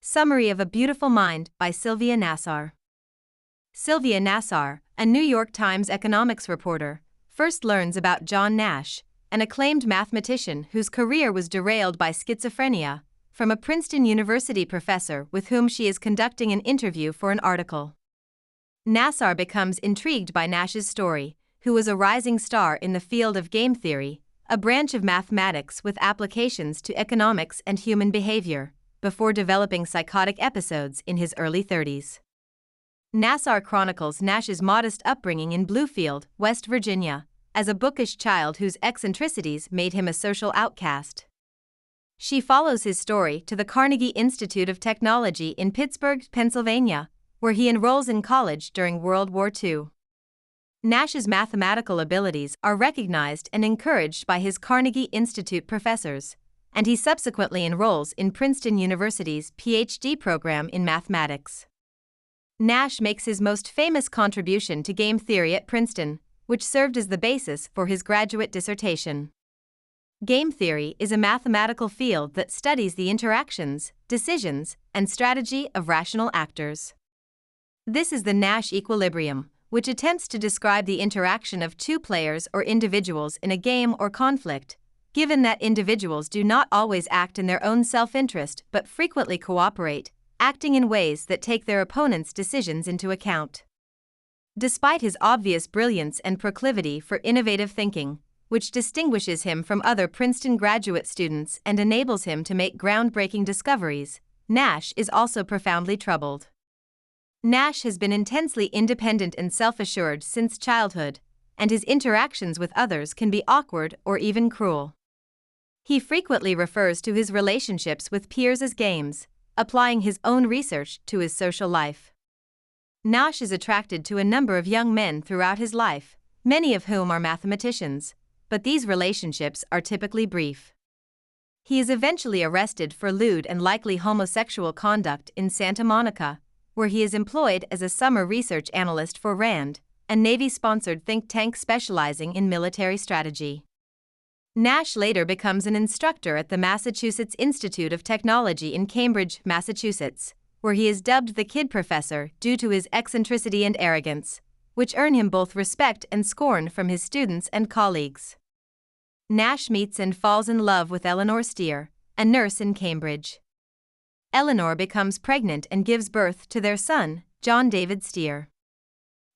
Summary of a Beautiful Mind by Sylvia Nasar. Sylvia Nasar, a New York Times economics reporter, first learns about John Nash, an acclaimed mathematician whose career was derailed by schizophrenia, from a Princeton University professor with whom she is conducting an interview for an article. Nasar becomes intrigued by Nash's story, who was a rising star in the field of game theory, a branch of mathematics with applications to economics and human behavior, before developing psychotic episodes in his early 30s. Nasar chronicles Nash's modest upbringing in Bluefield, West Virginia, as a bookish child whose eccentricities made him a social outcast. She follows his story to the Carnegie Institute of Technology in Pittsburgh, Pennsylvania, where he enrolls in college during World War II. Nash's mathematical abilities are recognized and encouraged by his Carnegie Institute professors, and he subsequently enrolls in Princeton University's PhD program in mathematics. Nash makes his most famous contribution to game theory at Princeton, which served as the basis for his graduate dissertation. Game theory is a mathematical field that studies the interactions, decisions, and strategy of rational actors. This is the Nash equilibrium, which attempts to describe the interaction of two players or individuals in a game or conflict, given that individuals do not always act in their own self-interest but frequently cooperate, acting in ways that take their opponent's decisions into account. Despite his obvious brilliance and proclivity for innovative thinking, which distinguishes him from other Princeton graduate students and enables him to make groundbreaking discoveries, Nash is also profoundly troubled. Nash has been intensely independent and self-assured since childhood, and his interactions with others can be awkward or even cruel. He frequently refers to his relationships with peers as games, applying his own research to his social life. Nash is attracted to a number of young men throughout his life, many of whom are mathematicians, but these relationships are typically brief. He is eventually arrested for lewd and likely homosexual conduct in Santa Monica, where he is employed as a summer research analyst for RAND, a Navy-sponsored think tank specializing in military strategy. Nash later becomes an instructor at the Massachusetts Institute of Technology in Cambridge, Massachusetts, where he is dubbed the Kid Professor due to his eccentricity and arrogance, which earn him both respect and scorn from his students and colleagues. Nash meets and falls in love with Eleanor Steer, a nurse in Cambridge. Eleanor becomes pregnant and gives birth to their son, John David Steer.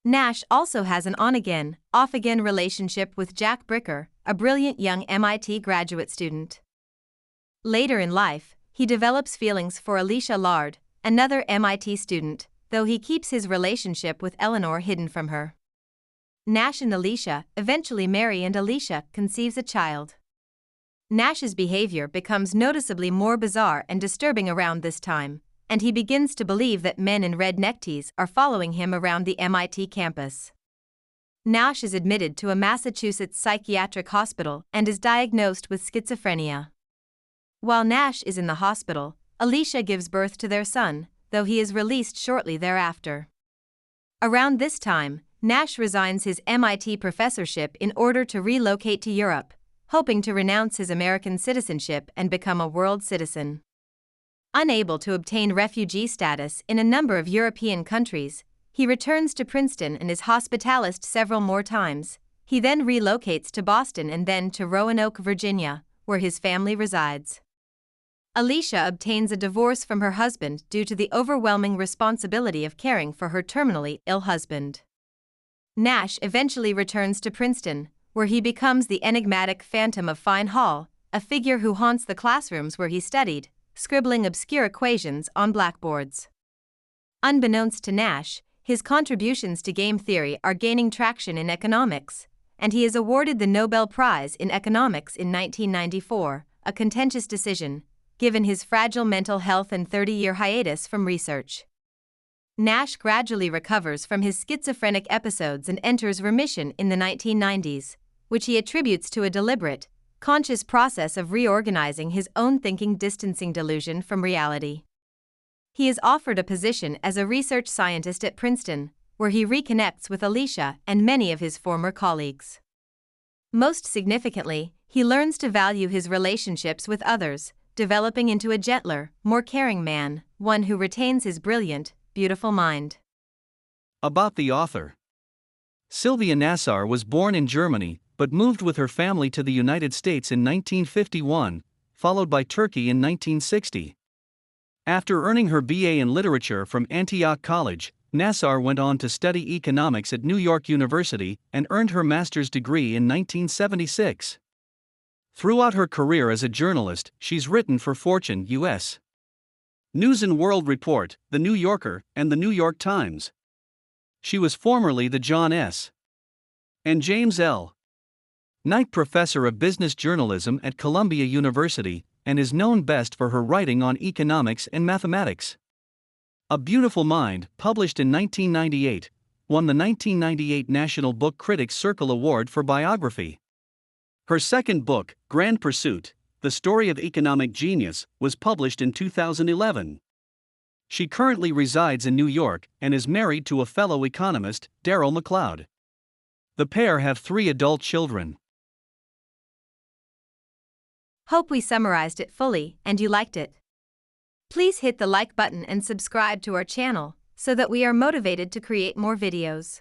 Nash also has an on-again, off-again relationship with Jack Bricker, a brilliant young MIT graduate student. Later in life, he develops feelings for Alicia Lard, another MIT student, though he keeps his relationship with Eleanor hidden from her. Nash and Alicia eventually marry and Alicia conceives a child. Nash's behavior becomes noticeably more bizarre and disturbing around this time, and he begins to believe that men in red neckties are following him around the MIT campus. Nash is admitted to a Massachusetts psychiatric hospital and is diagnosed with schizophrenia. While Nash is in the hospital, Alicia gives birth to their son, though he is released shortly thereafter. Around this time, Nash resigns his MIT professorship in order to relocate to Europe, hoping to renounce his American citizenship and become a world citizen. Unable to obtain refugee status in a number of European countries, he returns to Princeton and is hospitalized several more times. He then relocates to Boston and then to Roanoke, Virginia, where his family resides. Alicia obtains a divorce from her husband due to the overwhelming responsibility of caring for her terminally ill husband. Nash eventually returns to Princeton, where he becomes the enigmatic Phantom of Fine Hall, a figure who haunts the classrooms where he studied, scribbling obscure equations on blackboards. Unbeknownst to Nash, his contributions to game theory are gaining traction in economics, and he is awarded the Nobel Prize in Economics in 1994, a contentious decision, given his fragile mental health and 30-year hiatus from research. Nash gradually recovers from his schizophrenic episodes and enters remission in the 1990s, which he attributes to a deliberate, conscious process of reorganizing his own thinking, distancing delusion from reality. He is offered a position as a research scientist at Princeton, where he reconnects with Alicia and many of his former colleagues. Most significantly, he learns to value his relationships with others, developing into a gentler, more caring man, one who retains his brilliant, beautiful mind. About the author. Sylvia Nasar was born in Germany, but moved with her family to the United States in 1951, followed by Turkey in 1960. After earning her BA in literature from Antioch College, Nasar went on to study economics at New York University and earned her master's degree in 1976. Throughout her career as a journalist, she's written for Fortune, U.S. News & World Report, The New Yorker, and The New York Times. She was formerly the John S. and James L. Knight Professor of Business Journalism at Columbia University, and is known best for her writing on economics and mathematics. A Beautiful Mind, published in 1998, won the 1998 National Book Critics Circle Award for biography. Her second book, Grand Pursuit: The Story of Economic Genius, was published in 2011. She currently resides in New York and is married to a fellow economist, Daryl McLeod. The pair have 3 adult children. Hope we summarized it fully and you liked it. Please hit the like button and subscribe to our channel so that we are motivated to create more videos.